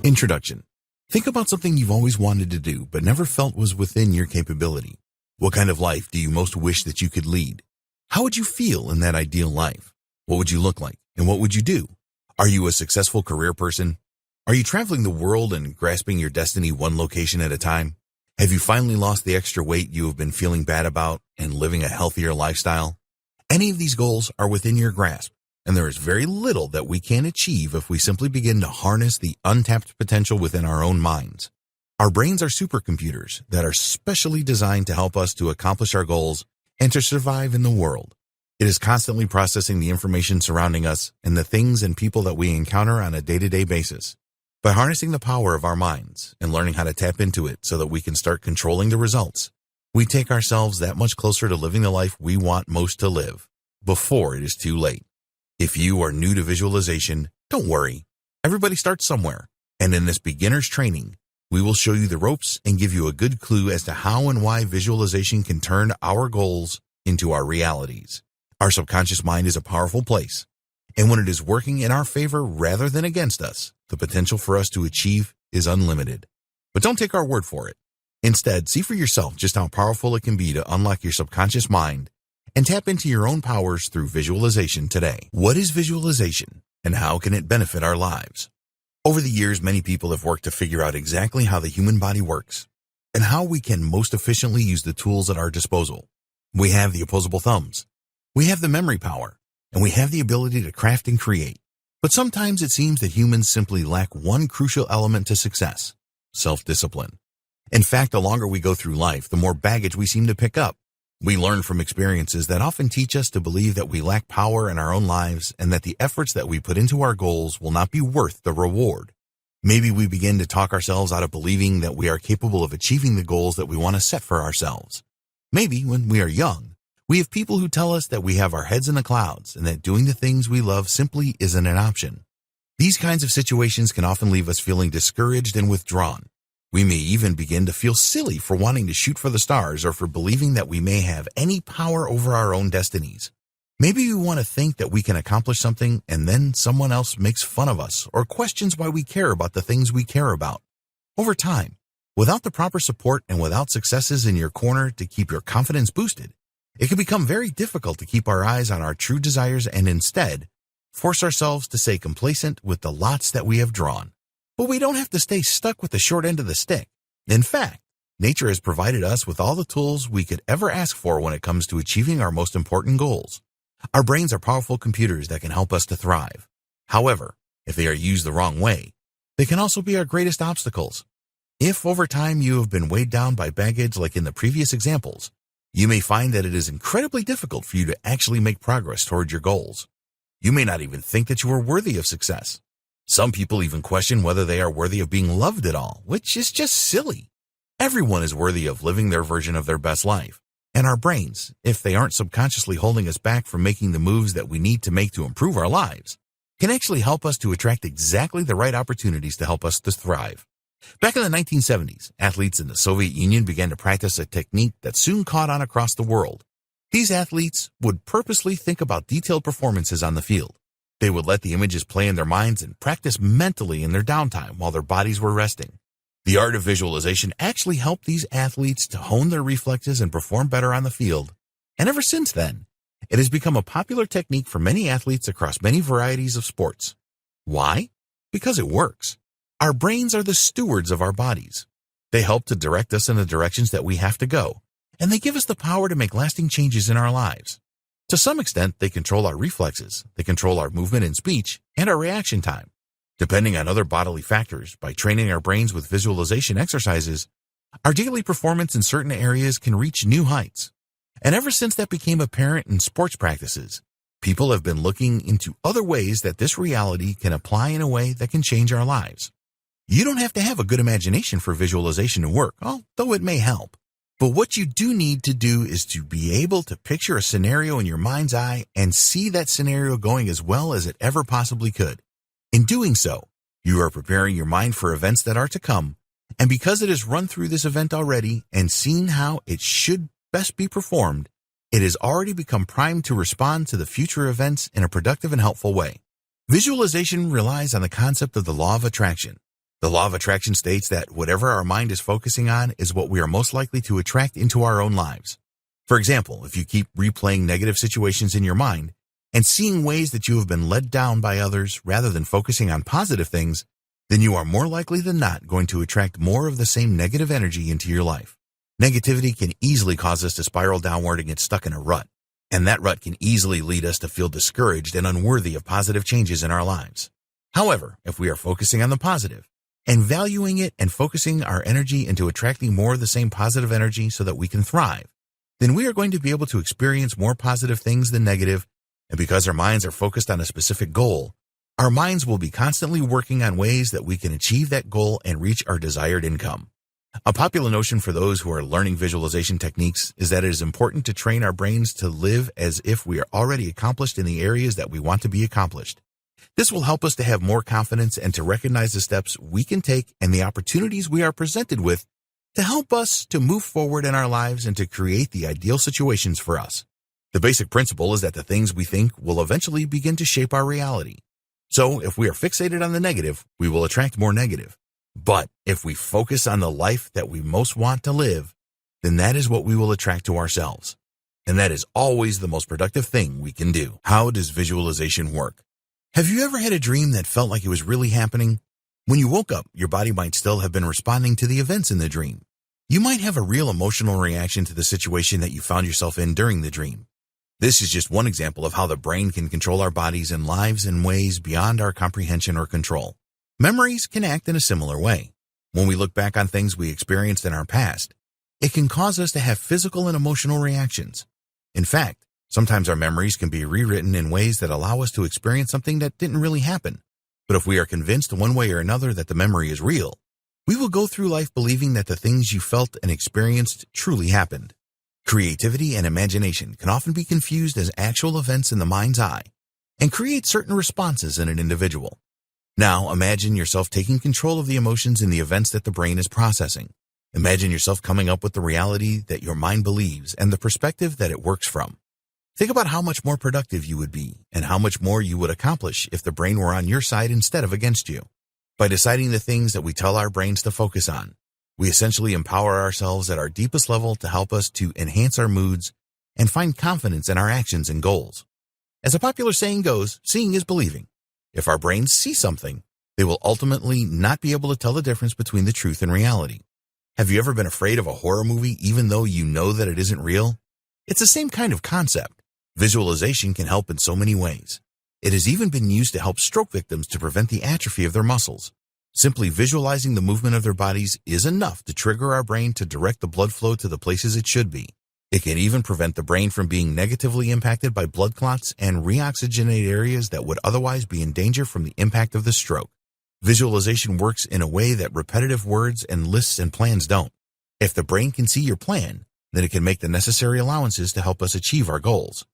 Introduction. Think about something you've always wanted to do but never felt was within your capability. What kind of life do you most wish that you could lead? How would you feel in that ideal life? What would you look like, and what would you do? Are you a successful career person? Are you traveling the world and grasping your destiny one location at a time? Have you finally lost the extra weight you have been feeling bad about and living a healthier lifestyle? Any of these goals are within your grasp, and there is very little that we can achieve if we simply begin to harness the untapped potential within our own minds. Our brains are supercomputers that are specially designed to help us to accomplish our goals and to survive in the world. It is constantly processing the information surrounding us and the things and people that we encounter on a day-to-day basis. By harnessing the power of our minds and learning how to tap into it so that we can start controlling the results, we take ourselves that much closer to living the life we want most to live, before it is too late. If you are new to visualization, don't worry. Everybody starts somewhere, and in this beginner's training, we will show you the ropes and give you a good clue as to how and why visualization can turn our goals into our realities. Our subconscious mind is a powerful place, and when it is working in our favor rather than against us, the potential for us to achieve is unlimited. But don't take our word for it. Instead, see for yourself just how powerful it can be to unlock your subconscious mind and tap into your own powers through visualization today. What is visualization, and how can it benefit our lives? Over the years, many people have worked to figure out exactly how the human body works and how we can most efficiently use the tools at our disposal. We have the opposable thumbs, we have the memory power, and we have the ability to craft and create. But sometimes it seems that humans simply lack one crucial element to success: self-discipline. In fact, the longer we go through life, the more baggage we seem to pick up. We learn from experiences that often teach us to believe that we lack power in our own lives and that the efforts that we put into our goals will not be worth the reward. Maybe we begin to talk ourselves out of believing that we are capable of achieving the goals that we want to set for ourselves. Maybe when we are young, we have people who tell us that we have our heads in the clouds and that doing the things we love simply isn't an option. These kinds of situations can often leave us feeling discouraged and withdrawn. We may even begin to feel silly for wanting to shoot for the stars or for believing that we may have any power over our own destinies. Maybe we want to think that we can accomplish something and then someone else makes fun of us or questions why we care about the things we care about. Over time, without the proper support and without successes in your corner to keep your confidence boosted, it can become very difficult to keep our eyes on our true desires and instead force ourselves to stay complacent with the lots that we have drawn. But we don't have to stay stuck with the short end of the stick. In fact, nature has provided us with all the tools we could ever ask for when it comes to achieving our most important goals. Our brains are powerful computers that can help us to thrive. However, if they are used the wrong way, they can also be our greatest obstacles. If over time you have been weighed down by baggage like in the previous examples, you may find that it is incredibly difficult for you to actually make progress toward your goals. You may not even think that you are worthy of success. Some people even question whether they are worthy of being loved at all, which is just silly. Everyone is worthy of living their version of their best life. And our brains, if they aren't subconsciously holding us back from making the moves that we need to make to improve our lives, can actually help us to attract exactly the right opportunities to help us to thrive. Back in the 1970s, athletes in the Soviet Union began to practice a technique that soon caught on across the world. These athletes would purposely think about detailed performances on the field. They would let the images play in their minds and practice mentally in their downtime while their bodies were resting. The art of visualization actually helped these athletes to hone their reflexes and perform better on the field. And ever since then, it has become a popular technique for many athletes across many varieties of sports. Why? Because it works. Our brains are the stewards of our bodies. They help to direct us in the directions that we have to go, and they give us the power to make lasting changes in our lives. To some extent, they control our reflexes, they control our movement and speech, and our reaction time. Depending on other bodily factors, by training our brains with visualization exercises, our daily performance in certain areas can reach new heights. And ever since that became apparent in sports practices, people have been looking into other ways that this reality can apply in a way that can change our lives. You don't have to have a good imagination for visualization to work, although it may help. But what you do need to do is to be able to picture a scenario in your mind's eye and see that scenario going as well as it ever possibly could. In doing so, you are preparing your mind for events that are to come, and because it has run through this event already and seen how it should best be performed, it has already become primed to respond to the future events in a productive and helpful way. Visualization relies on the concept of the law of attraction. The law of attraction states that whatever our mind is focusing on is what we are most likely to attract into our own lives. For example, if you keep replaying negative situations in your mind and seeing ways that you have been led down by others rather than focusing on positive things, then you are more likely than not going to attract more of the same negative energy into your life. Negativity can easily cause us to spiral downward and get stuck in a rut, and that rut can easily lead us to feel discouraged and unworthy of positive changes in our lives. However, if we are focusing on the positive and valuing it and focusing our energy into attracting more of the same positive energy so that we can thrive, then we are going to be able to experience more positive things than negative, and because our minds are focused on a specific goal, our minds will be constantly working on ways that we can achieve that goal and reach our desired income. A popular notion for those who are learning visualization techniques is that it is important to train our brains to live as if we are already accomplished in the areas that we want to be accomplished. This will help us to have more confidence and to recognize the steps we can take and the opportunities we are presented with to help us to move forward in our lives and to create the ideal situations for us. The basic principle is that the things we think will eventually begin to shape our reality. So if we are fixated on the negative, we will attract more negative. But if we focus on the life that we most want to live, then that is what we will attract to ourselves. And that is always the most productive thing we can do. How does visualization work? Have you ever had a dream that felt like it was really happening? When you woke up, your body might still have been responding to the events in the dream. You might have a real emotional reaction to the situation that you found yourself in during the dream. This is just one example of how the brain can control our bodies and lives in ways beyond our comprehension or control. Memories can act in a similar way. When we look back on things we experienced in our past, it can cause us to have physical and emotional reactions. In fact, sometimes our memories can be rewritten in ways that allow us to experience something that didn't really happen. But if we are convinced one way or another that the memory is real, we will go through life believing that the things you felt and experienced truly happened. Creativity and imagination can often be confused as actual events in the mind's eye and create certain responses in an individual. Now, imagine yourself taking control of the emotions and the events that the brain is processing. Imagine yourself coming up with the reality that your mind believes and the perspective that it works from. Think about how much more productive you would be and how much more you would accomplish if the brain were on your side instead of against you. By deciding the things that we tell our brains to focus on, we essentially empower ourselves at our deepest level to help us to enhance our moods and find confidence in our actions and goals. As a popular saying goes, seeing is believing. If our brains see something, they will ultimately not be able to tell the difference between the truth and reality. Have you ever been afraid of a horror movie even though you know that it isn't real? It's the same kind of concept. Visualization can help in so many ways. It has even been used to help stroke victims to prevent the atrophy of their muscles. Simply visualizing the movement of their bodies is enough to trigger our brain to direct the blood flow to the places it should be. It can even prevent the brain from being negatively impacted by blood clots and reoxygenate areas that would otherwise be in danger from the impact of the stroke. Visualization works in a way that repetitive words and lists and plans don't. If the brain can see your plan, then it can make the necessary allowances to help us achieve our goals.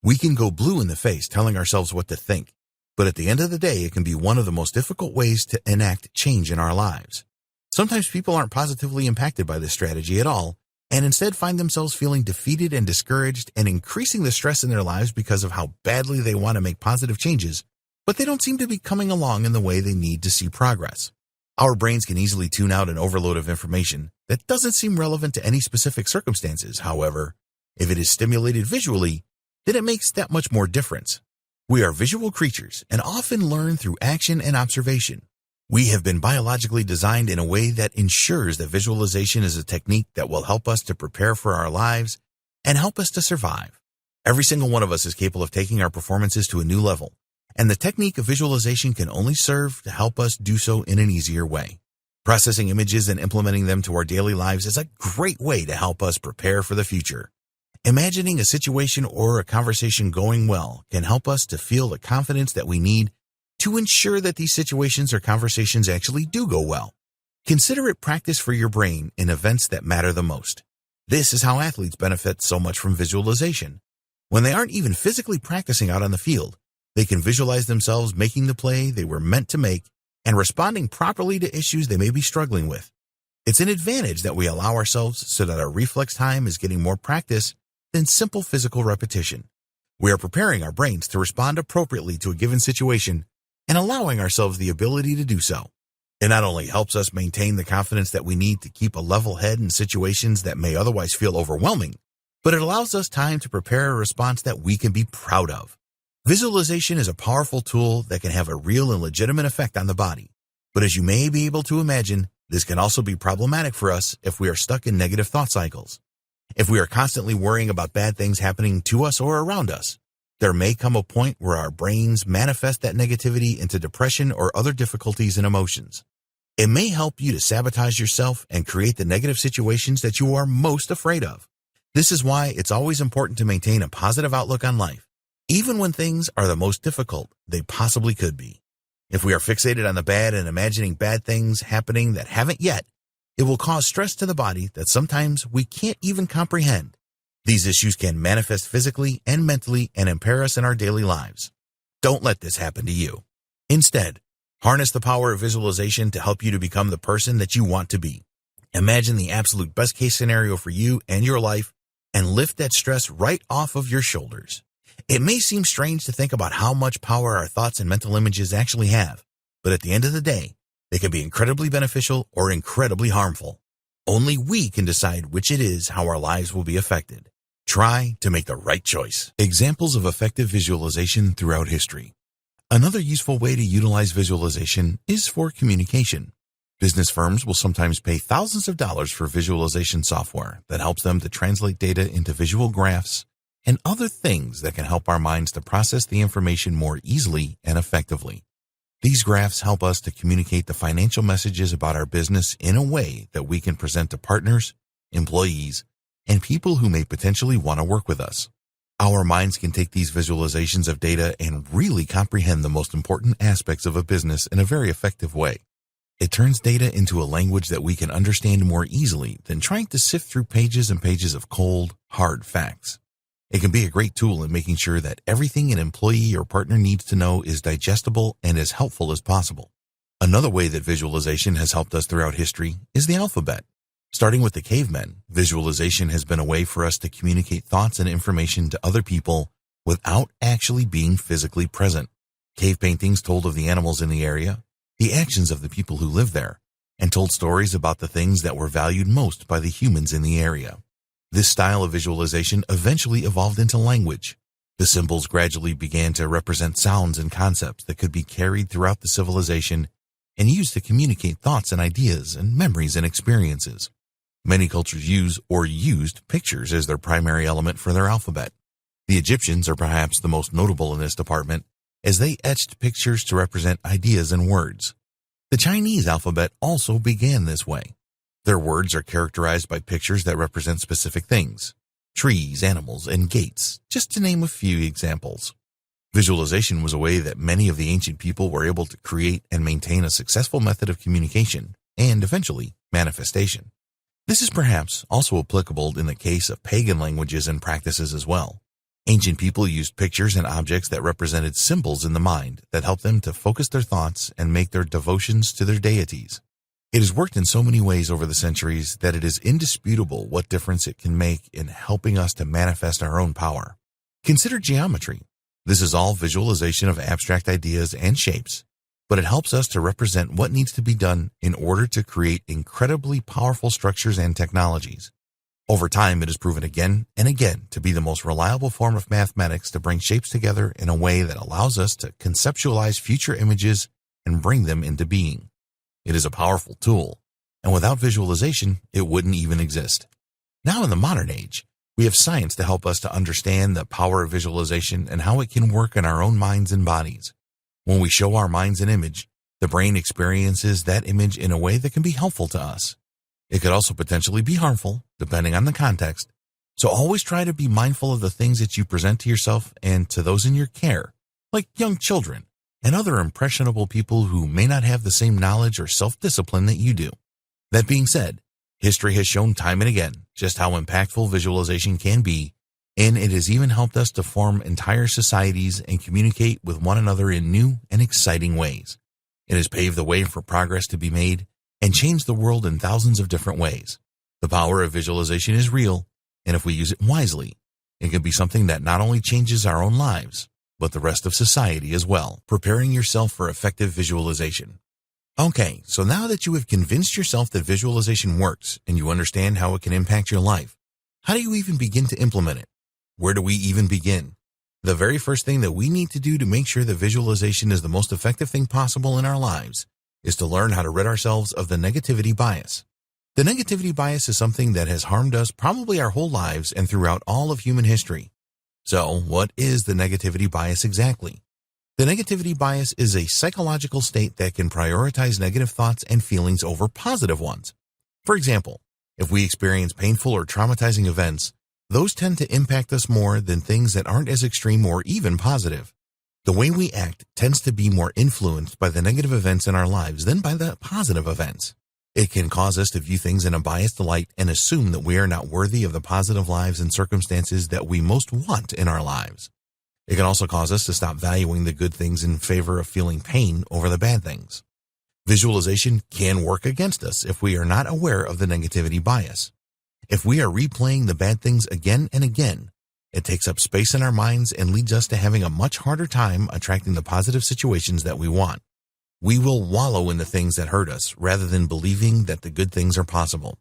We can go blue in the face telling ourselves what to think, but at the end of the day, it can be one of the most difficult ways to enact change in our lives. Sometimes people aren't positively impacted by this strategy at all, and instead find themselves feeling defeated and discouraged and increasing the stress in their lives because of how badly they want to make positive changes, but they don't seem to be coming along in the way they need to see progress. Our brains can easily tune out an overload of information that doesn't seem relevant to any specific circumstances. However, if it is stimulated visually, then it makes that much more difference. We are visual creatures and often learn through action and observation. We have been biologically designed in a way that ensures that visualization is a technique that will help us to prepare for our lives and help us to survive. Every single one of us is capable of taking our performances to a new level, and the technique of visualization can only serve to help us do so in an easier way. Processing images and implementing them to our daily lives is a great way to help us prepare for the future. Imagining a situation or a conversation going well can help us to feel the confidence that we need to ensure that these situations or conversations actually do go well. Consider it practice for your brain in events that matter the most. This is how athletes benefit so much from visualization. When they aren't even physically practicing out on the field, they can visualize themselves making the play they were meant to make and responding properly to issues they may be struggling with. It's an advantage that we allow ourselves so that our reflex time is getting more practice than simple physical repetition. We are preparing our brains to respond appropriately to a given situation and allowing ourselves the ability to do so. It not only helps us maintain the confidence that we need to keep a level head in situations that may otherwise feel overwhelming, but it allows us time to prepare a response that we can be proud of. Visualization is a powerful tool that can have a real and legitimate effect on the body. But as you may be able to imagine, this can also be problematic for us if we are stuck in negative thought cycles. If we are constantly worrying about bad things happening to us or around us, there may come a point where our brains manifest that negativity into depression or other difficulties and emotions. It may help you to sabotage yourself and create the negative situations that you are most afraid of. This is why it's always important to maintain a positive outlook on life, even when things are the most difficult they possibly could be. If we are fixated on the bad and imagining bad things happening that haven't yet, it will cause stress to the body that sometimes we can't even comprehend. These issues can manifest physically and mentally and impair us in our daily lives. Don't let this happen to you. Instead, harness the power of visualization to help you to become the person that you want to be. Imagine the absolute best case scenario for you and your life and lift that stress right off of your shoulders. It may seem strange to think about how much power our thoughts and mental images actually have, but at the end of the day, they can be incredibly beneficial or incredibly harmful. Only we can decide which it is how our lives will be affected. Try to make the right choice. Examples of effective visualization throughout history. Another useful way to utilize visualization is for communication. Business firms will sometimes pay thousands of dollars for visualization software that helps them to translate data into visual graphs and other things that can help our minds to process the information more easily and effectively. These graphs help us to communicate the financial messages about our business in a way that we can present to partners, employees, and people who may potentially want to work with us. Our minds can take these visualizations of data and really comprehend the most important aspects of a business in a very effective way. It turns data into a language that we can understand more easily than trying to sift through pages and pages of cold, hard facts. It can be a great tool in making sure that everything an employee or partner needs to know is digestible and as helpful as possible. Another way that visualization has helped us throughout history is the alphabet. Starting with the cavemen, visualization has been a way for us to communicate thoughts and information to other people without actually being physically present. Cave paintings told of the animals in the area, the actions of the people who lived there, and told stories about the things that were valued most by the humans in the area. This style of visualization eventually evolved into language. The symbols gradually began to represent sounds and concepts that could be carried throughout the civilization and used to communicate thoughts and ideas and memories and experiences. Many cultures use or used pictures as their primary element for their alphabet. The Egyptians are perhaps the most notable in this department, as they etched pictures to represent ideas and words. The Chinese alphabet also began this way. Their words are characterized by pictures that represent specific things, trees, animals, and gates, just to name a few examples. Visualization was a way that many of the ancient people were able to create and maintain a successful method of communication and, eventually, manifestation. This is perhaps also applicable in the case of pagan languages and practices as well. Ancient people used pictures and objects that represented symbols in the mind that helped them to focus their thoughts and make their devotions to their deities. It has worked in so many ways over the centuries that it is indisputable what difference it can make in helping us to manifest our own power. Consider geometry. This is all visualization of abstract ideas and shapes, but it helps us to represent what needs to be done in order to create incredibly powerful structures and technologies. Over time, it has proven again and again to be the most reliable form of mathematics to bring shapes together in a way that allows us to conceptualize future images and bring them into being. It is a powerful tool, and without visualization, it wouldn't even exist. Now in the modern age, we have science to help us to understand the power of visualization and how it can work in our own minds and bodies. When we show our minds an image, the brain experiences that image in a way that can be helpful to us. It could also potentially be harmful, depending on the context. So always try to be mindful of the things that you present to yourself and to those in your care, like young children and other impressionable people who may not have the same knowledge or self-discipline that you do. That being said, history has shown time and again just how impactful visualization can be, and it has even helped us to form entire societies and communicate with one another in new and exciting ways. It has paved the way for progress to be made and changed the world in thousands of different ways. The power of visualization is real, and if we use it wisely, it can be something that not only changes our own lives, but the rest of society as well. Preparing yourself for effective visualization. Okay, so now that you have convinced yourself that visualization works and you understand how it can impact your life, how do you even begin to implement it? Where do we even begin? The very first thing that we need to do to make sure that visualization is the most effective thing possible in our lives is to learn how to rid ourselves of the negativity bias. The negativity bias is something that has harmed us probably our whole lives and throughout all of human history. So, what is the negativity bias exactly? The negativity bias is a psychological state that can prioritize negative thoughts and feelings over positive ones. For example, if we experience painful or traumatizing events, those tend to impact us more than things that aren't as extreme or even positive. The way we act tends to be more influenced by the negative events in our lives than by the positive events. It can cause us to view things in a biased light and assume that we are not worthy of the positive lives and circumstances that we most want in our lives. It can also cause us to stop valuing the good things in favor of feeling pain over the bad things. Visualization can work against us if we are not aware of the negativity bias. If we are replaying the bad things again and again, it takes up space in our minds and leads us to having a much harder time attracting the positive situations that we want. We will wallow in the things that hurt us rather than believing that the good things are possible.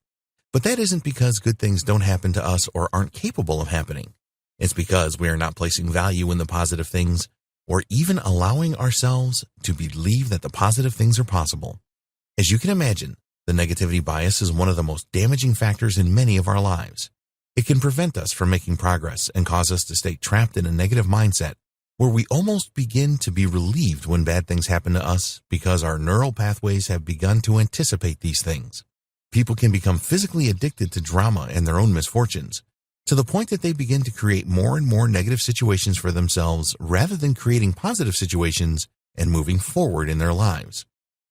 But that isn't because good things don't happen to us or aren't capable of happening. It's because we are not placing value in the positive things or even allowing ourselves to believe that the positive things are possible. As you can imagine, the negativity bias is one of the most damaging factors in many of our lives. It can prevent us from making progress and cause us to stay trapped in a negative mindset where we almost begin to be relieved when bad things happen to us because our neural pathways have begun to anticipate these things. People can become physically addicted to drama and their own misfortunes, to the point that they begin to create more and more negative situations for themselves rather than creating positive situations and moving forward in their lives.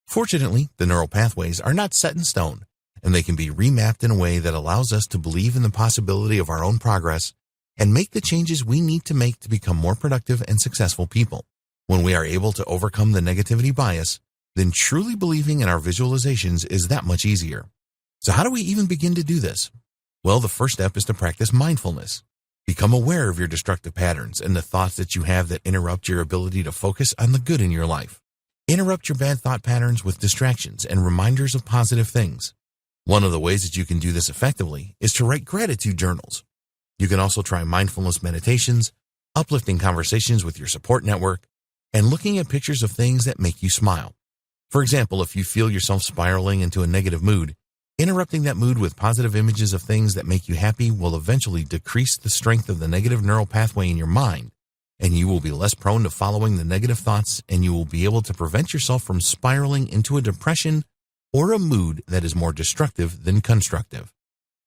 Fortunately, the neural pathways are not set in stone, and they can be remapped in a way that allows us to believe in the possibility of our own progress and make the changes we need to make to become more productive and successful people. When we are able to overcome the negativity bias, then truly believing in our visualizations is that much easier. So how do we even begin to do this? Well, the first step is to practice mindfulness. Become aware of your destructive patterns and the thoughts that you have that interrupt your ability to focus on the good in your life. Interrupt your bad thought patterns with distractions and reminders of positive things. One of the ways that you can do this effectively is to write gratitude journals. You can also try mindfulness meditations, uplifting conversations with your support network, and looking at pictures of things that make you smile. For example, if you feel yourself spiraling into a negative mood, interrupting that mood with positive images of things that make you happy will eventually decrease the strength of the negative neural pathway in your mind, and you will be less prone to following the negative thoughts, and you will be able to prevent yourself from spiraling into a depression or a mood that is more destructive than constructive.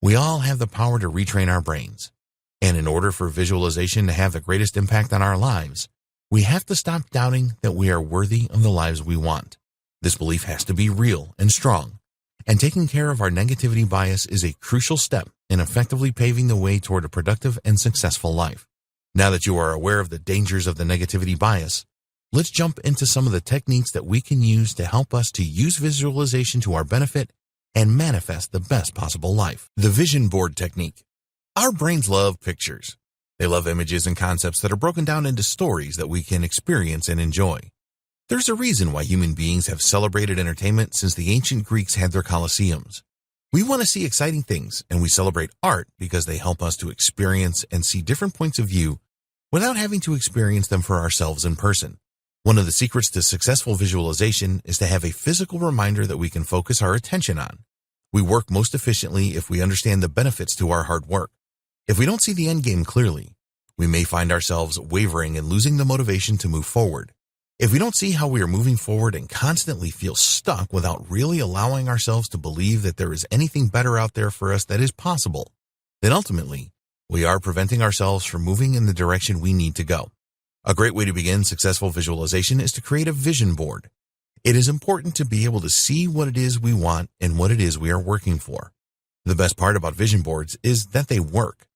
We all have the power to retrain our brains, and in order for visualization to have the greatest impact on our lives, we have to stop doubting that we are worthy of the lives we want. This belief has to be real and strong, and taking care of our negativity bias is a crucial step in effectively paving the way toward a productive and successful life. Now that you are aware of the dangers of the negativity bias, let's jump into some of the techniques that we can use to help us to use visualization to our benefit and manifest the best possible life. The vision board technique. Our brains love pictures. They love images and concepts that are broken down into stories that we can experience and enjoy. There's a reason why human beings have celebrated entertainment since the ancient Greeks had their colosseums. We want to see exciting things, and we celebrate art because they help us to experience and see different points of view without having to experience them for ourselves in person. One of the secrets to successful visualization is to have a physical reminder that we can focus our attention on. We work most efficiently if we understand the benefits to our hard work. If we don't see the end game clearly, we may find ourselves wavering and losing the motivation to move forward. If we don't see how we are moving forward and constantly feel stuck without really allowing ourselves to believe that there is anything better out there for us that is possible, then ultimately, we are preventing ourselves from moving in the direction we need to go. A great way to begin successful visualization is to create a vision board. It is important to be able to see what it is we want and what it is we are working for. The best part about vision boards is that they work.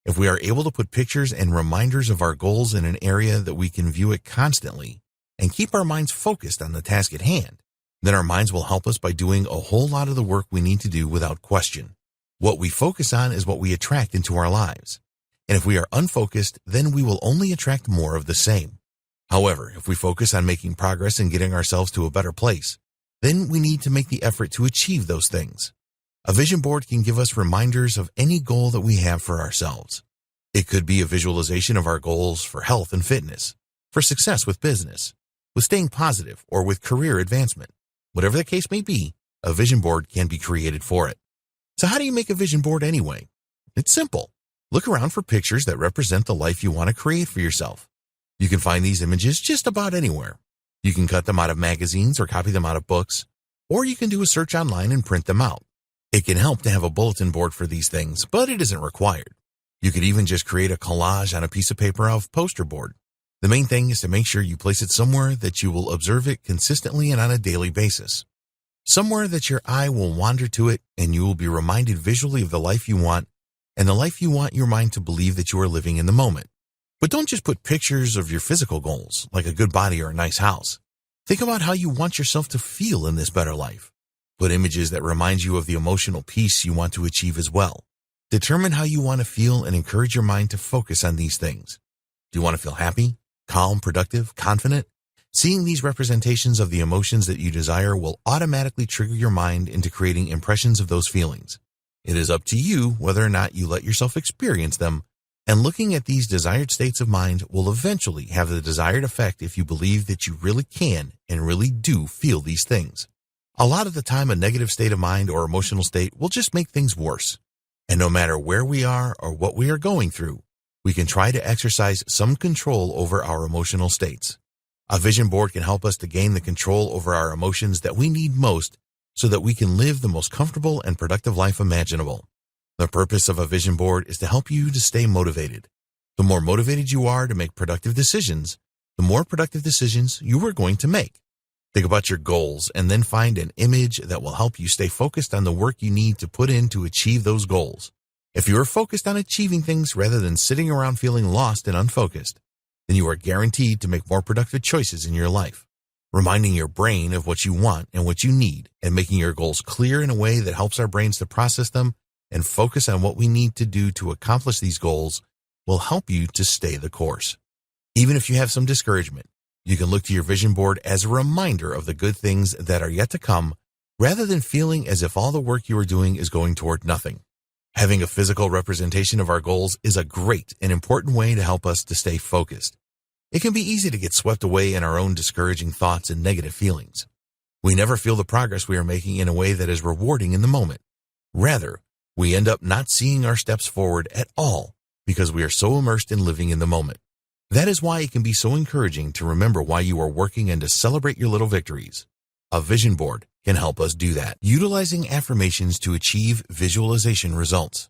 If we are able to put pictures and reminders of our goals in an area that we can view it constantly, and keep our minds focused on the task at hand, then our minds will help us by doing a whole lot of the work we need to do without question. What we focus on is what we attract into our lives. And if we are unfocused, then we will only attract more of the same. However, if we focus on making progress and getting ourselves to a better place, then we need to make the effort to achieve those things. A vision board can give us reminders of any goal that we have for ourselves. It could be a visualization of our goals for health and fitness, for success with business, with staying positive, or with career advancement. Whatever the case may be, a vision board can be created for it. So how do you make a vision board anyway? It's simple. Look around for pictures that represent the life you want to create for yourself. You can find these images just about anywhere. You can cut them out of magazines or copy them out of books, or you can do a search online and print them out. It can help to have a bulletin board for these things, but it isn't required. You could even just create a collage on a piece of paper of poster board. The main thing is to make sure you place it somewhere that you will observe it consistently and on a daily basis. Somewhere that your eye will wander to it and you will be reminded visually of the life you want and the life you want your mind to believe that you are living in the moment. But don't just put pictures of your physical goals, like a good body or a nice house. Think about how you want yourself to feel in this better life. Put images that remind you of the emotional peace you want to achieve as well. Determine how you want to feel and encourage your mind to focus on these things. Do you want to feel happy, calm, productive, confident? Seeing these representations of the emotions that you desire will automatically trigger your mind into creating impressions of those feelings. It is up to you whether or not you let yourself experience them, and looking at these desired states of mind will eventually have the desired effect if you believe that you really can and really do feel these things. A lot of the time, a negative state of mind or emotional state will just make things worse. And no matter where we are or what we are going through, we can try to exercise some control over our emotional states. A vision board can help us to gain the control over our emotions that we need most so that we can live the most comfortable and productive life imaginable. The purpose of a vision board is to help you to stay motivated. The more motivated you are to make productive decisions, the more productive decisions you are going to make. Think about your goals and then find an image that will help you stay focused on the work you need to put in to achieve those goals. If you are focused on achieving things rather than sitting around feeling lost and unfocused, then you are guaranteed to make more productive choices in your life. Reminding your brain of what you want and what you need and making your goals clear in a way that helps our brains to process them and focus on what we need to do to accomplish these goals will help you to stay the course. Even if you have some discouragement, you can look to your vision board as a reminder of the good things that are yet to come, rather than feeling as if all the work you are doing is going toward nothing. Having a physical representation of our goals is a great and important way to help us to stay focused. It can be easy to get swept away in our own discouraging thoughts and negative feelings. We never feel the progress we are making in a way that is rewarding in the moment. Rather, we end up not seeing our steps forward at all because we are so immersed in living in the moment. That is why it can be so encouraging to remember why you are working and to celebrate your little victories. A vision board can help us do that, utilizing affirmations to achieve visualization results.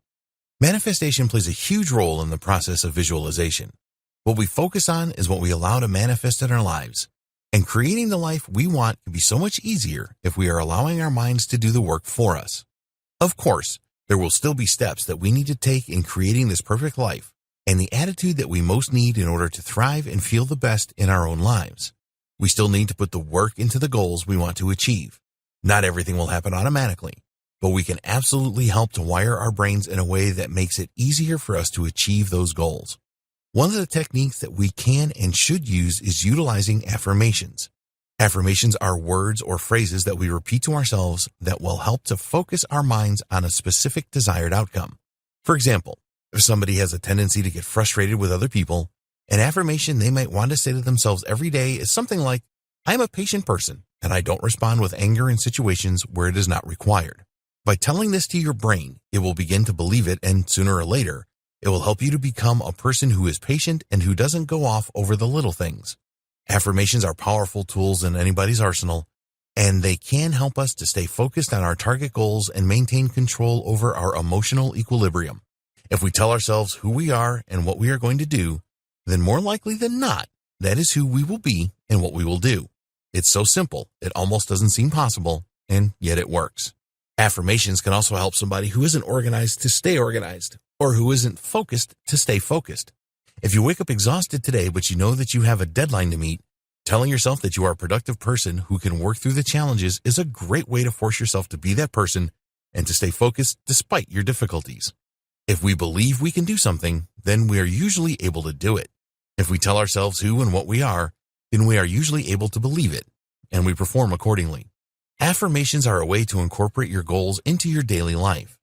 Manifestation plays a huge role in the process of visualization. What we focus on is what we allow to manifest in our lives, and creating the life we want can be so much easier if we are allowing our minds to do the work for us. Of course, there will still be steps that we need to take in creating this perfect life, and the attitude that we most need in order to thrive and feel the best in our own lives. We still need to put the work into the goals we want to achieve. Not everything will happen automatically, but we can absolutely help to wire our brains in a way that makes it easier for us to achieve those goals. One of the techniques that we can and should use is utilizing affirmations. Affirmations are words or phrases that we repeat to ourselves that will help to focus our minds on a specific desired outcome. For example, if somebody has a tendency to get frustrated with other people, an affirmation they might want to say to themselves every day is something like, "I am a patient person, and I don't respond with anger in situations where it is not required." By telling this to your brain, it will begin to believe it, and sooner or later, it will help you to become a person who is patient and who doesn't go off over the little things. Affirmations are powerful tools in anybody's arsenal, and they can help us to stay focused on our target goals and maintain control over our emotional equilibrium. If we tell ourselves who we are and what we are going to do, then more likely than not, that is who we will be and what we will do. It's so simple, it almost doesn't seem possible, and yet it works. Affirmations can also help somebody who isn't organized to stay organized, or who isn't focused to stay focused. If you wake up exhausted today, but you know that you have a deadline to meet, telling yourself that you are a productive person who can work through the challenges is a great way to force yourself to be that person and to stay focused despite your difficulties. If we believe we can do something, then we are usually able to do it. If we tell ourselves who and what we are, then we are usually able to believe it, and we perform accordingly. Affirmations are a way to incorporate your goals into your daily life.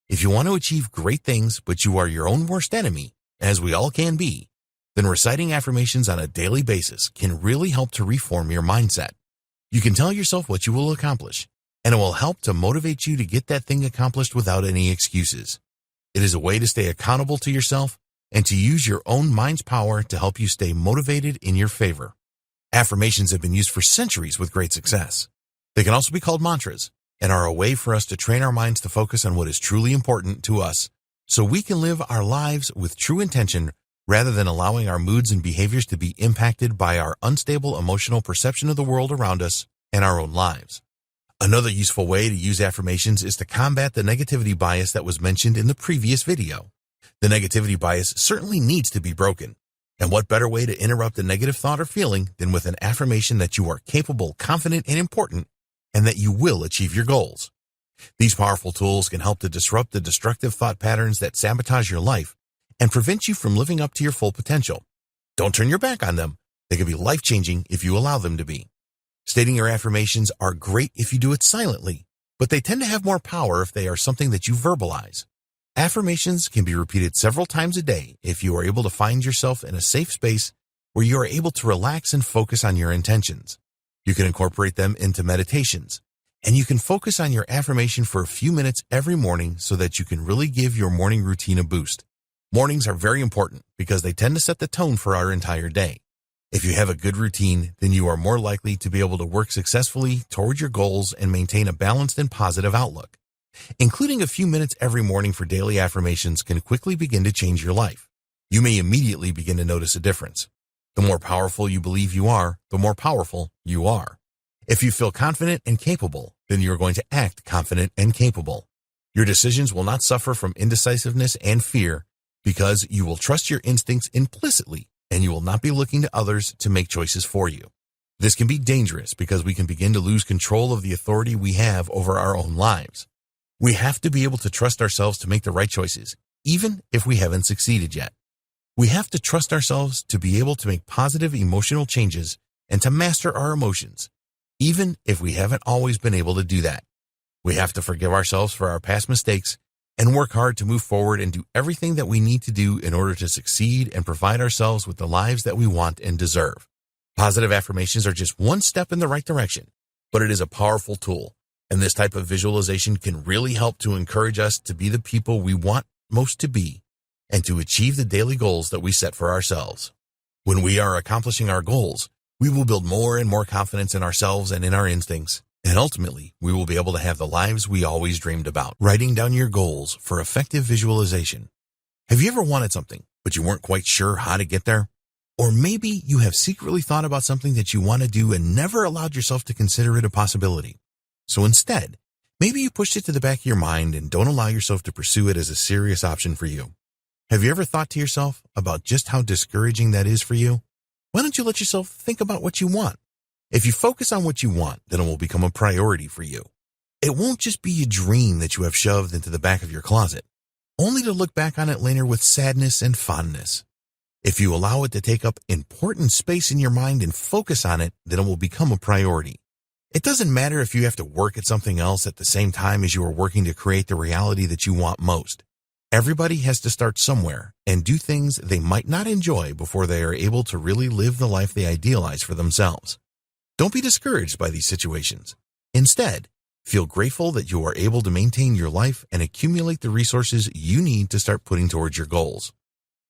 If you want to achieve great things, but you are your own worst enemy, as we all can be, then reciting affirmations on a daily basis can really help to reform your mindset. You can tell yourself what you will accomplish, and it will help to motivate you to get that thing accomplished without any excuses. It is a way to stay accountable to yourself and to use your own mind's power to help you stay motivated in your favor. Affirmations have been used for centuries with great success. They can also be called mantras and are a way for us to train our minds to focus on what is truly important to us so we can live our lives with true intention rather than allowing our moods and behaviors to be impacted by our unstable emotional perception of the world around us and our own lives. Another useful way to use affirmations is to combat the negativity bias that was mentioned in the previous video. The negativity bias certainly needs to be broken. And what better way to interrupt a negative thought or feeling than with an affirmation that you are capable, confident, and important, and that you will achieve your goals. These powerful tools can help to disrupt the destructive thought patterns that sabotage your life and prevent you from living up to your full potential. Don't turn your back on them. They can be life-changing if you allow them to be. Stating your affirmations are great if you do it silently, but they tend to have more power if they are something that you verbalize. Affirmations can be repeated several times a day if you are able to find yourself in a safe space where you are able to relax and focus on your intentions. You can incorporate them into meditations, and you can focus on your affirmation for a few minutes every morning so that you can really give your morning routine a boost. Mornings are very important because they tend to set the tone for our entire day. If you have a good routine, then you are more likely to be able to work successfully toward your goals and maintain a balanced and positive outlook. Including a few minutes every morning for daily affirmations can quickly begin to change your life. You may immediately begin to notice a difference. The more powerful you believe you are, the more powerful you are. If you feel confident and capable, then you are going to act confident and capable. Your decisions will not suffer from indecisiveness and fear because you will trust your instincts implicitly and you will not be looking to others to make choices for you. This can be dangerous because we can begin to lose control of the authority we have over our own lives. We have to be able to trust ourselves to make the right choices, even if we haven't succeeded yet. We have to trust ourselves to be able to make positive emotional changes and to master our emotions, even if we haven't always been able to do that. We have to forgive ourselves for our past mistakes and work hard to move forward and do everything that we need to do in order to succeed and provide ourselves with the lives that we want and deserve. Positive affirmations are just one step in the right direction, but it is a powerful tool, and this type of visualization can really help to encourage us to be the people we want most to be and to achieve the daily goals that we set for ourselves. When we are accomplishing our goals, we will build more and more confidence in ourselves and in our instincts, and ultimately, we will be able to have the lives we always dreamed about. Writing down your goals for effective visualization. Have you ever wanted something, but you weren't quite sure how to get there? Or maybe you have secretly thought about something that you want to do and never allowed yourself to consider it a possibility. So instead, maybe you pushed it to the back of your mind and don't allow yourself to pursue it as a serious option for you. Have you ever thought to yourself about just how discouraging that is for you? Why don't you let yourself think about what you want? If you focus on what you want, then it will become a priority for you. It won't just be a dream that you have shoved into the back of your closet, only to look back on it later with sadness and fondness. If you allow it to take up important space in your mind and focus on it, then it will become a priority. It doesn't matter if you have to work at something else at the same time as you are working to create the reality that you want most. Everybody has to start somewhere and do things they might not enjoy before they are able to really live the life they idealize for themselves. Don't be discouraged by these situations. Instead, feel grateful that you are able to maintain your life and accumulate the resources you need to start putting towards your goals.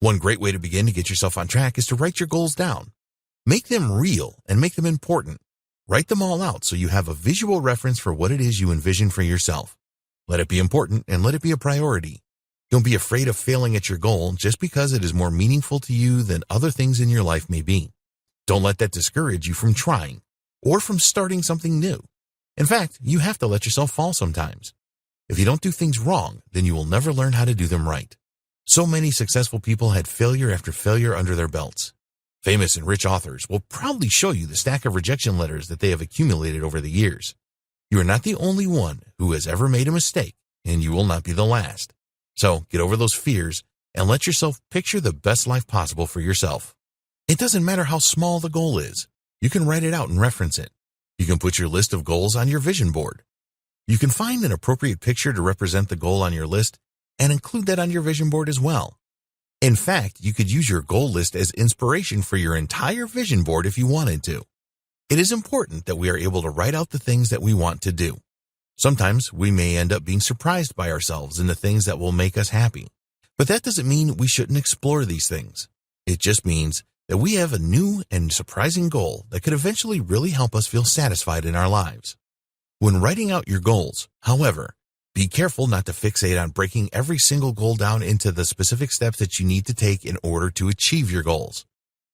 One great way to begin to get yourself on track is to write your goals down. Make them real and make them important. Write them all out so you have a visual reference for what it is you envision for yourself. Let it be important and let it be a priority. Don't be afraid of failing at your goal just because it is more meaningful to you than other things in your life may be. Don't let that discourage you from trying or from starting something new. In fact, you have to let yourself fall sometimes. If you don't do things wrong, then you will never learn how to do them right. So many successful people had failure after failure under their belts. Famous and rich authors will proudly show you the stack of rejection letters that they have accumulated over the years. You are not the only one who has ever made a mistake, and you will not be the last. So get over those fears and let yourself picture the best life possible for yourself. It doesn't matter how small the goal is. You can write it out and reference it. You can put your list of goals on your vision board. You can find an appropriate picture to represent the goal on your list and include that on your vision board as well. In fact, you could use your goal list as inspiration for your entire vision board if you wanted to. It is important that we are able to write out the things that we want to do. Sometimes we may end up being surprised by ourselves in the things that will make us happy. But that doesn't mean we shouldn't explore these things. It just means that we have a new and surprising goal that could eventually really help us feel satisfied in our lives. When writing out your goals, however, be careful not to fixate on breaking every single goal down into the specific steps that you need to take in order to achieve your goals.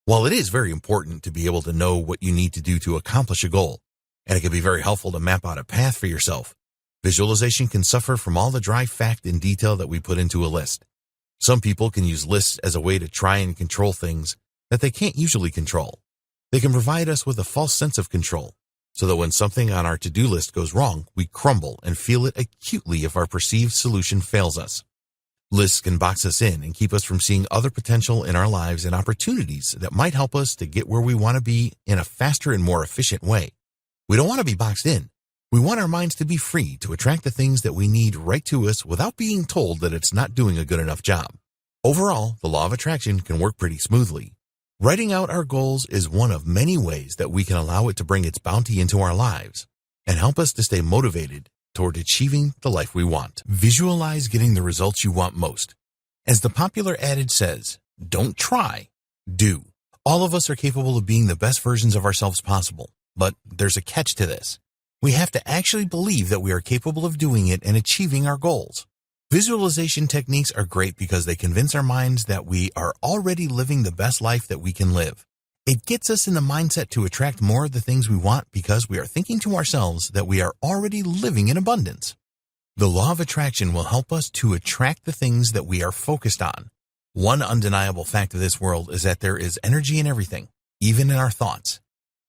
While it is very important to be able to know what you need to do to accomplish a goal, and it can be very helpful to map out a path for yourself, visualization can suffer from all the dry fact and detail that we put into a list. Some people can use lists as a way to try and control things that they can't usually control. They can provide us with a false sense of control, so that when something on our to-do list goes wrong, we crumble and feel it acutely if our perceived solution fails us. Lists can box us in and keep us from seeing other potential in our lives and opportunities that might help us to get where we want to be in a faster and more efficient way. We don't want to be boxed in. We want our minds to be free to attract the things that we need right to us without being told that it's not doing a good enough job. Overall, the law of attraction can work pretty smoothly. Writing out our goals is one of many ways that we can allow it to bring its bounty into our lives and help us to stay motivated toward achieving the life we want. Visualize getting the results you want most. As the popular adage says, don't try, do. All of us are capable of being the best versions of ourselves possible, but there's a catch to this. We have to actually believe that we are capable of doing it and achieving our goals. Visualization techniques are great because they convince our minds that we are already living the best life that we can live. It gets us in the mindset to attract more of the things we want because we are thinking to ourselves that we are already living in abundance. The law of attraction will help us to attract the things that we are focused on. One undeniable fact of this world is that there is energy in everything, even in our thoughts.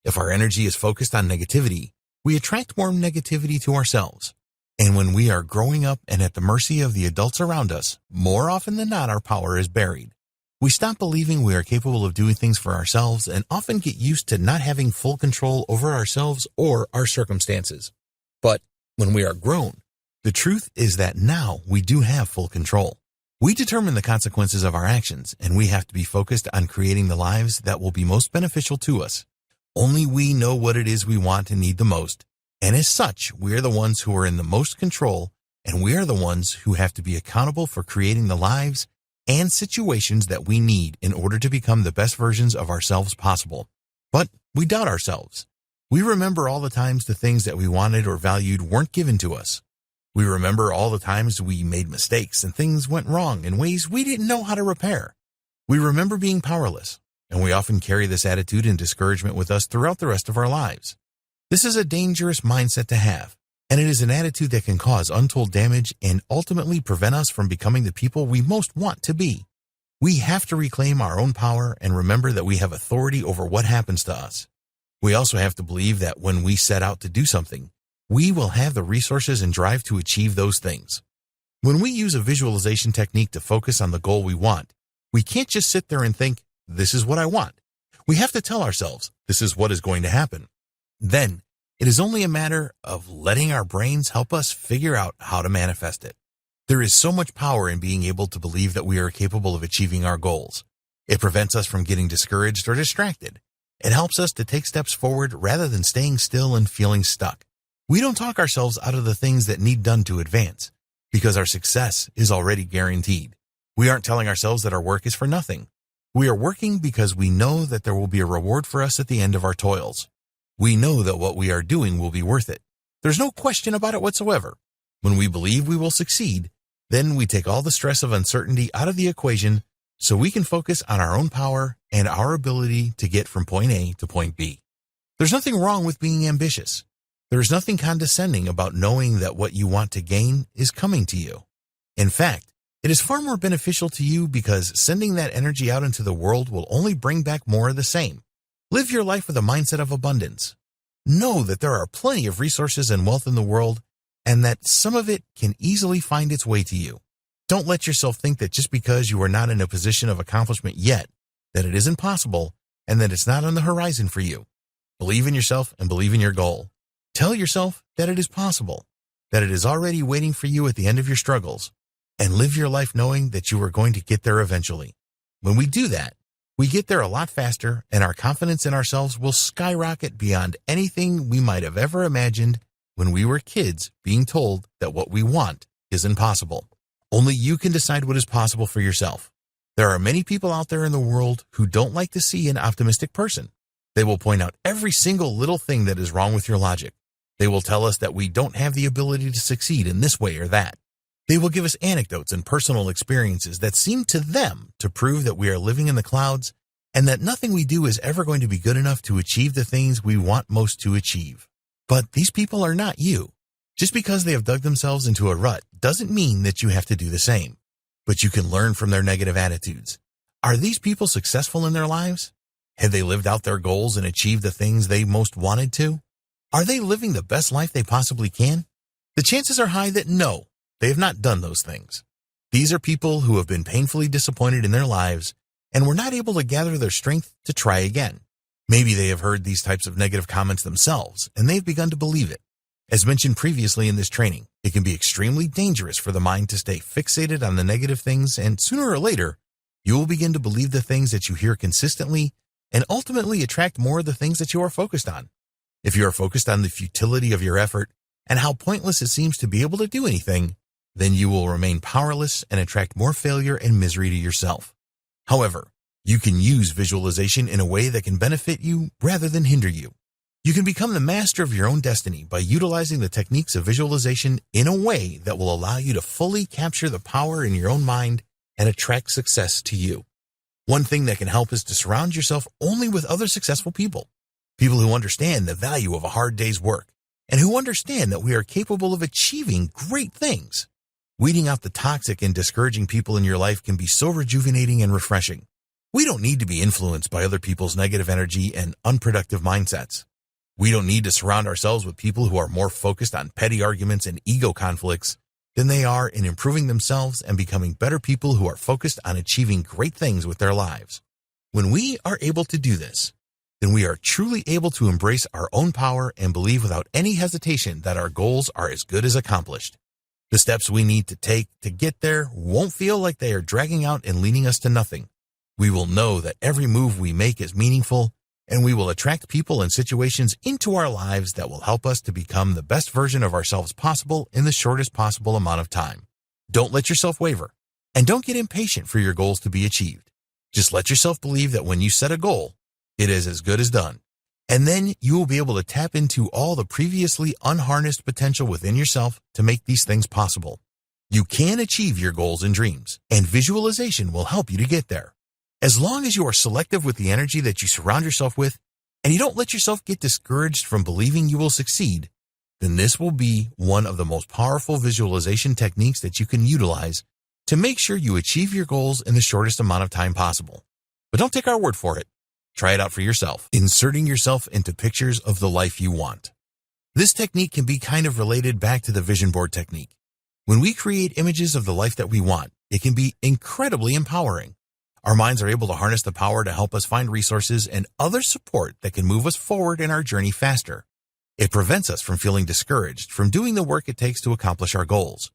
If our energy is focused on negativity, we attract more negativity to ourselves. And when we are growing up and at the mercy of the adults around us, more often than not our power is buried. We stop believing we are capable of doing things for ourselves and often get used to not having full control over ourselves or our circumstances. But when we are grown, the truth is that now we do have full control. We determine the consequences of our actions, and we have to be focused on creating the lives that will be most beneficial to us. Only we know what it is we want and need the most. And as such, we are the ones who are in the most control, and we are the ones who have to be accountable for creating the lives and situations that we need in order to become the best versions of ourselves possible. But we doubt ourselves. We remember all the times the things that we wanted or valued weren't given to us. We remember all the times we made mistakes and things went wrong in ways we didn't know how to repair. We remember being powerless, and we often carry this attitude and discouragement with us throughout the rest of our lives. This is a dangerous mindset to have, and it is an attitude that can cause untold damage and ultimately prevent us from becoming the people we most want to be. We have to reclaim our own power and remember that we have authority over what happens to us. We also have to believe that when we set out to do something, we will have the resources and drive to achieve those things. When we use a visualization technique to focus on the goal we want, we can't just sit there and think, this is what I want. We have to tell ourselves, this is what is going to happen. Then, it is only a matter of letting our brains help us figure out how to manifest it. There is so much power in being able to believe that we are capable of achieving our goals. It prevents us from getting discouraged or distracted. It helps us to take steps forward rather than staying still and feeling stuck. We don't talk ourselves out of the things that need done to advance, because our success is already guaranteed. We aren't telling ourselves that our work is for nothing. We are working because we know that there will be a reward for us at the end of our toils. We know that what we are doing will be worth it. There's no question about it whatsoever. When we believe we will succeed, then we take all the stress of uncertainty out of the equation so we can focus on our own power and our ability to get from point A to point B. There's nothing wrong with being ambitious. There is nothing condescending about knowing that what you want to gain is coming to you. In fact, it is far more beneficial to you because sending that energy out into the world will only bring back more of the same. Live your life with a mindset of abundance. Know that there are plenty of resources and wealth in the world, and that some of it can easily find its way to you. Don't let yourself think that just because you are not in a position of accomplishment yet, that it isn't possible and that it's not on the horizon for you. Believe in yourself and believe in your goal. Tell yourself that it is possible, that it is already waiting for you at the end of your struggles, and live your life knowing that you are going to get there eventually. When we do that, we get there a lot faster, and our confidence in ourselves will skyrocket beyond anything we might have ever imagined when we were kids being told that what we want is impossible. Only you can decide what is possible for yourself. There are many people out there in the world who don't like to see an optimistic person. They will point out every single little thing that is wrong with your logic. They will tell us that we don't have the ability to succeed in this way or that. They will give us anecdotes and personal experiences that seem to them to prove that we are living in the clouds and that nothing we do is ever going to be good enough to achieve the things we want most to achieve. But these people are not you. Just because they have dug themselves into a rut doesn't mean that you have to do the same. But you can learn from their negative attitudes. Are these people successful in their lives? Have they lived out their goals and achieved the things they most wanted to? Are they living the best life they possibly can? The chances are high that no, they have not done those things. These are people who have been painfully disappointed in their lives and were not able to gather their strength to try again. Maybe they have heard these types of negative comments themselves, and they've begun to believe it. As mentioned previously in this training, it can be extremely dangerous for the mind to stay fixated on the negative things, and sooner or later, you will begin to believe the things that you hear consistently and ultimately attract more of the things that you are focused on. If you are focused on the futility of your effort and how pointless it seems to be able to do anything, then you will remain powerless and attract more failure and misery to yourself. However, you can use visualization in a way that can benefit you rather than hinder you. You can become the master of your own destiny by utilizing the techniques of visualization in a way that will allow you to fully capture the power in your own mind and attract success to you. One thing that can help is to surround yourself only with other successful people. People who understand the value of a hard day's work and who understand that we are capable of achieving great things. Weeding out the toxic and discouraging people in your life can be so rejuvenating and refreshing. We don't need to be influenced by other people's negative energy and unproductive mindsets. We don't need to surround ourselves with people who are more focused on petty arguments and ego conflicts than they are in improving themselves and becoming better people who are focused on achieving great things with their lives. When we are able to do this, then we are truly able to embrace our own power and believe without any hesitation that our goals are as good as accomplished. The steps we need to take to get there won't feel like they are dragging out and leading us to nothing. We will know that every move we make is meaningful, and we will attract people and situations into our lives that will help us to become the best version of ourselves possible in the shortest possible amount of time. Don't let yourself waver, and don't get impatient for your goals to be achieved. Just let yourself believe that when you set a goal, it is as good as done. And then you will be able to tap into all the previously unharnessed potential within yourself to make these things possible. You can achieve your goals and dreams, and visualization will help you to get there. As long as you are selective with the energy that you surround yourself with, and you don't let yourself get discouraged from believing you will succeed, then this will be one of the most powerful visualization techniques that you can utilize to make sure you achieve your goals in the shortest amount of time possible. But don't take our word for it. Try it out for yourself, inserting yourself into pictures of the life you want. This technique can be kind of related back to the vision board technique. When we create images of the life that we want, it can be incredibly empowering. Our minds are able to harness the power to help us find resources and other support that can move us forward in our journey faster. It prevents us from feeling discouraged from doing the work it takes to accomplish our goals.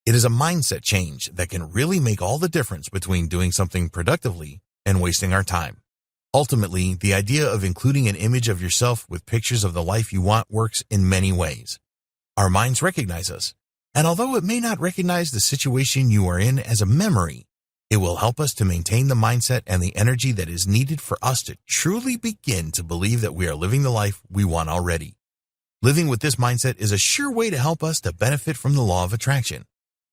It is a mindset change that can really make all the difference between doing something productively and wasting our time. Ultimately, the idea of including an image of yourself with pictures of the life you want works in many ways. Our minds recognize us, and although it may not recognize the situation you are in as a memory, it will help us to maintain the mindset and the energy that is needed for us to truly begin to believe that we are living the life we want already. Living with this mindset is a sure way to help us to benefit from the law of attraction.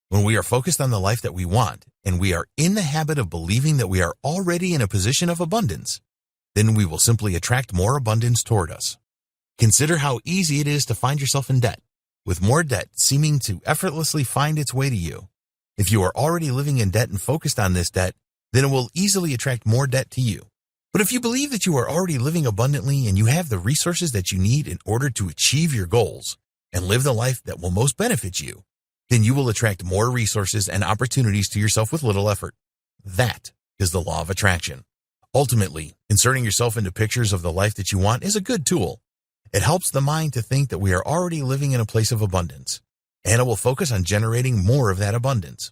When we are focused on the life that we want, and we are in the habit of believing that we are already in a position of abundance, then we will simply attract more abundance toward us. Consider how easy it is to find yourself in debt, with more debt seeming to effortlessly find its way to you. If you are already living in debt and focused on this debt, then it will easily attract more debt to you. But if you believe that you are already living abundantly and you have the resources that you need in order to achieve your goals and live the life that will most benefit you, then you will attract more resources and opportunities to yourself with little effort. That is the law of attraction. Ultimately, inserting yourself into pictures of the life that you want is a good tool. It helps the mind to think that we are already living in a place of abundance, and it will focus on generating more of that abundance.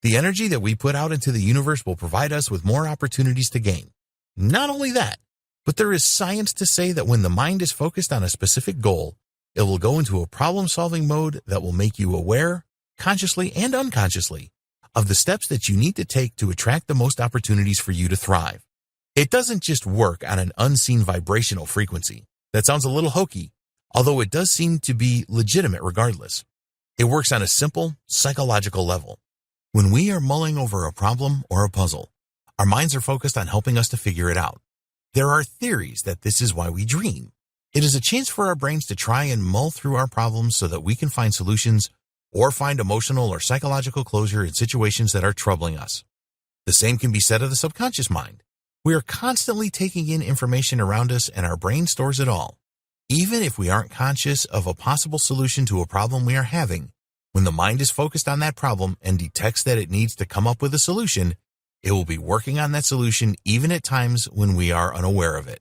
The energy that we put out into the universe will provide us with more opportunities to gain. Not only that, but there is science to say that when the mind is focused on a specific goal, it will go into a problem-solving mode that will make you aware, consciously and unconsciously, of the steps that you need to take to attract the most opportunities for you to thrive. It doesn't just work on an unseen vibrational frequency. That sounds a little hokey, although it does seem to be legitimate regardless. It works on a simple, psychological level. When we are mulling over a problem or a puzzle, our minds are focused on helping us to figure it out. There are theories that this is why we dream. It is a chance for our brains to try and mull through our problems so that we can find solutions or find emotional or psychological closure in situations that are troubling us. The same can be said of the subconscious mind. We are constantly taking in information around us and our brain stores it all. Even if we aren't conscious of a possible solution to a problem we are having, when the mind is focused on that problem and detects that it needs to come up with a solution, it will be working on that solution even at times when we are unaware of it.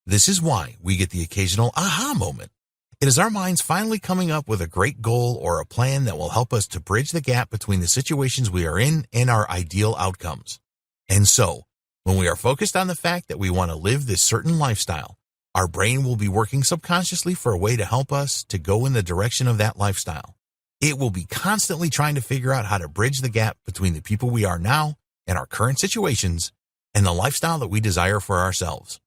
This is why we get the occasional aha moment. It is our minds finally coming up with a great goal or a plan that will help us to bridge the gap between the situations we are in and our ideal outcomes. And so, when we are focused on the fact that we want to live this certain lifestyle, our brain will be working subconsciously for a way to help us to go in the direction of that lifestyle. It will be constantly trying to figure out how to bridge the gap between the people we are now and our current situations and the lifestyle that we desire for ourselves.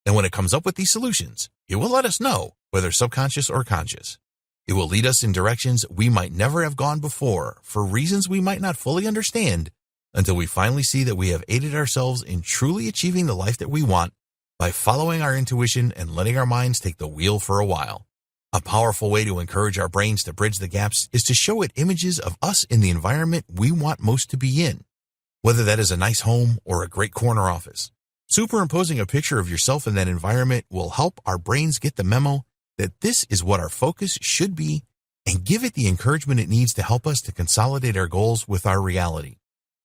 And when it comes up with these solutions, it will let us know, whether subconscious or conscious. It will lead us in directions we might never have gone before for reasons we might not fully understand, until we finally see that we have aided ourselves in truly achieving the life that we want by following our intuition and letting our minds take the wheel for a while. A powerful way to encourage our brains to bridge the gaps is to show it images of us in the environment we want most to be in, whether that is a nice home or a great corner office. Superimposing a picture of yourself in that environment will help our brains get the memo that this is what our focus should be and give it the encouragement it needs to help us to consolidate our goals with our reality.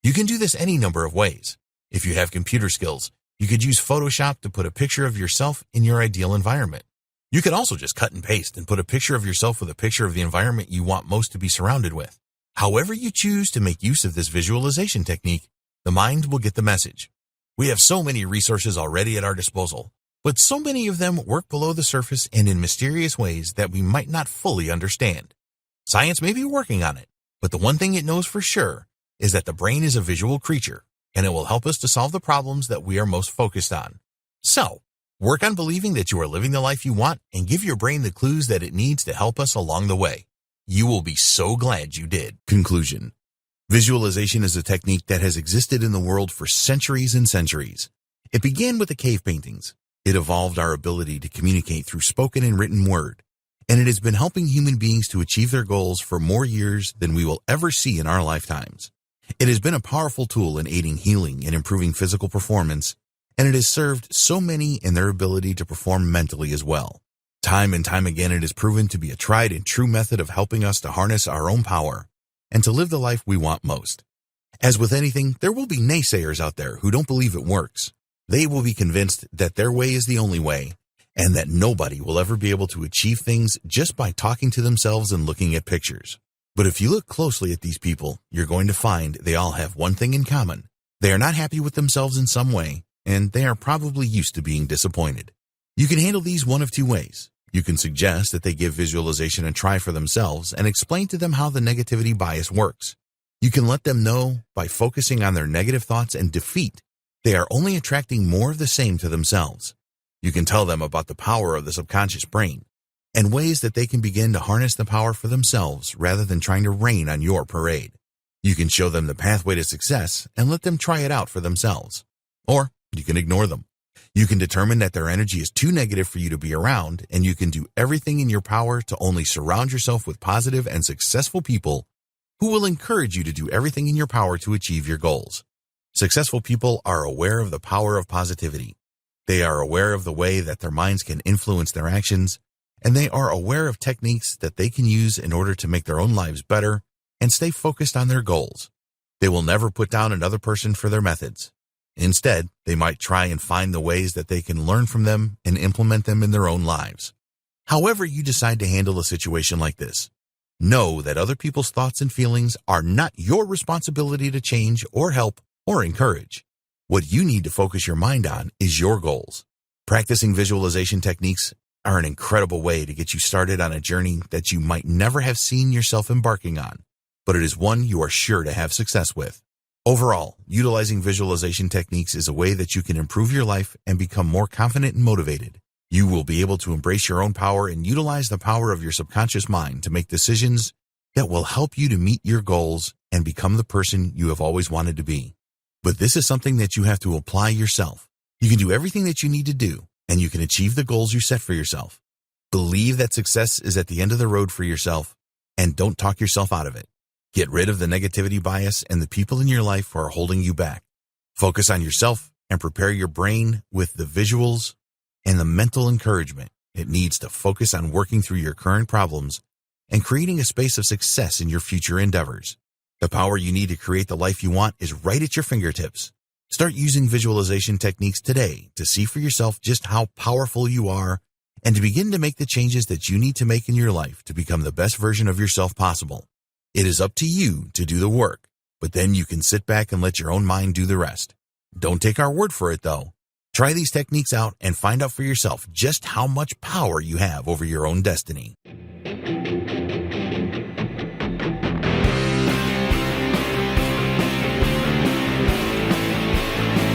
You can do this any number of ways. If you have computer skills, you could use Photoshop to put a picture of yourself in your ideal environment. You could also just cut and paste and put a picture of yourself with a picture of the environment you want most to be surrounded with. However you choose to make use of this visualization technique, the mind will get the message. We have so many resources already at our disposal, but so many of them work below the surface and in mysterious ways that we might not fully understand. Science may be working on it, but the one thing it knows for sure is that the brain is a visual creature, and it will help us to solve the problems that we are most focused on. So, work on believing that you are living the life you want and give your brain the clues that it needs to help us along the way. You will be so glad you did. Conclusion. Visualization is a technique that has existed in the world for centuries and centuries. It began with the cave paintings. It evolved our ability to communicate through spoken and written word, and it has been helping human beings to achieve their goals for more years than we will ever see in our lifetimes. It has been a powerful tool in aiding healing and improving physical performance, and it has served so many in their ability to perform mentally as well. Time and time again, it has proven to be a tried and true method of helping us to harness our own power and to live the life we want most. As with anything, there will be naysayers out there who don't believe it works. They will be convinced that their way is the only way, and that nobody will ever be able to achieve things just by talking to themselves and looking at pictures. But if you look closely at these people, you're going to find they all have one thing in common. They are not happy with themselves in some way, and they are probably used to being disappointed. You can handle these one of two ways. You can suggest that they give visualization a try for themselves and explain to them how the negativity bias works. You can let them know by focusing on their negative thoughts and defeat, they are only attracting more of the same to themselves. You can tell them about the power of the subconscious brain and ways that they can begin to harness the power for themselves rather than trying to rain on your parade. You can show them the pathway to success and let them try it out for themselves. Or you can ignore them. You can determine that their energy is too negative for you to be around, and you can do everything in your power to only surround yourself with positive and successful people who will encourage you to do everything in your power to achieve your goals. Successful people are aware of the power of positivity. They are aware of the way that their minds can influence their actions, and they are aware of techniques that they can use in order to make their own lives better and stay focused on their goals. They will never put down another person for their methods. Instead, they might try and find the ways that they can learn from them and implement them in their own lives. However you decide to handle a situation like this, know that other people's thoughts and feelings are not your responsibility to change or help or encourage. What you need to focus your mind on is your goals. Practicing visualization techniques are an incredible way to get you started on a journey that you might never have seen yourself embarking on, but it is one you are sure to have success with. Overall, utilizing visualization techniques is a way that you can improve your life and become more confident and motivated. You will be able to embrace your own power and utilize the power of your subconscious mind to make decisions that will help you to meet your goals and become the person you have always wanted to be. But this is something that you have to apply yourself. You can do everything that you need to do, and you can achieve the goals you set for yourself. Believe that success is at the end of the road for yourself, and don't talk yourself out of it. Get rid of the negativity bias and the people in your life who are holding you back. Focus on yourself and prepare your brain with the visuals and the mental encouragement it needs to focus on working through your current problems and creating a space of success in your future endeavors. The power you need to create the life you want is right at your fingertips. Start using visualization techniques today to see for yourself just how powerful you are and to begin to make the changes that you need to make in your life to become the best version of yourself possible. It is up to you to do the work, but then you can sit back and let your own mind do the rest. Don't take our word for it, though. Try these techniques out and find out for yourself just how much power you have over your own destiny.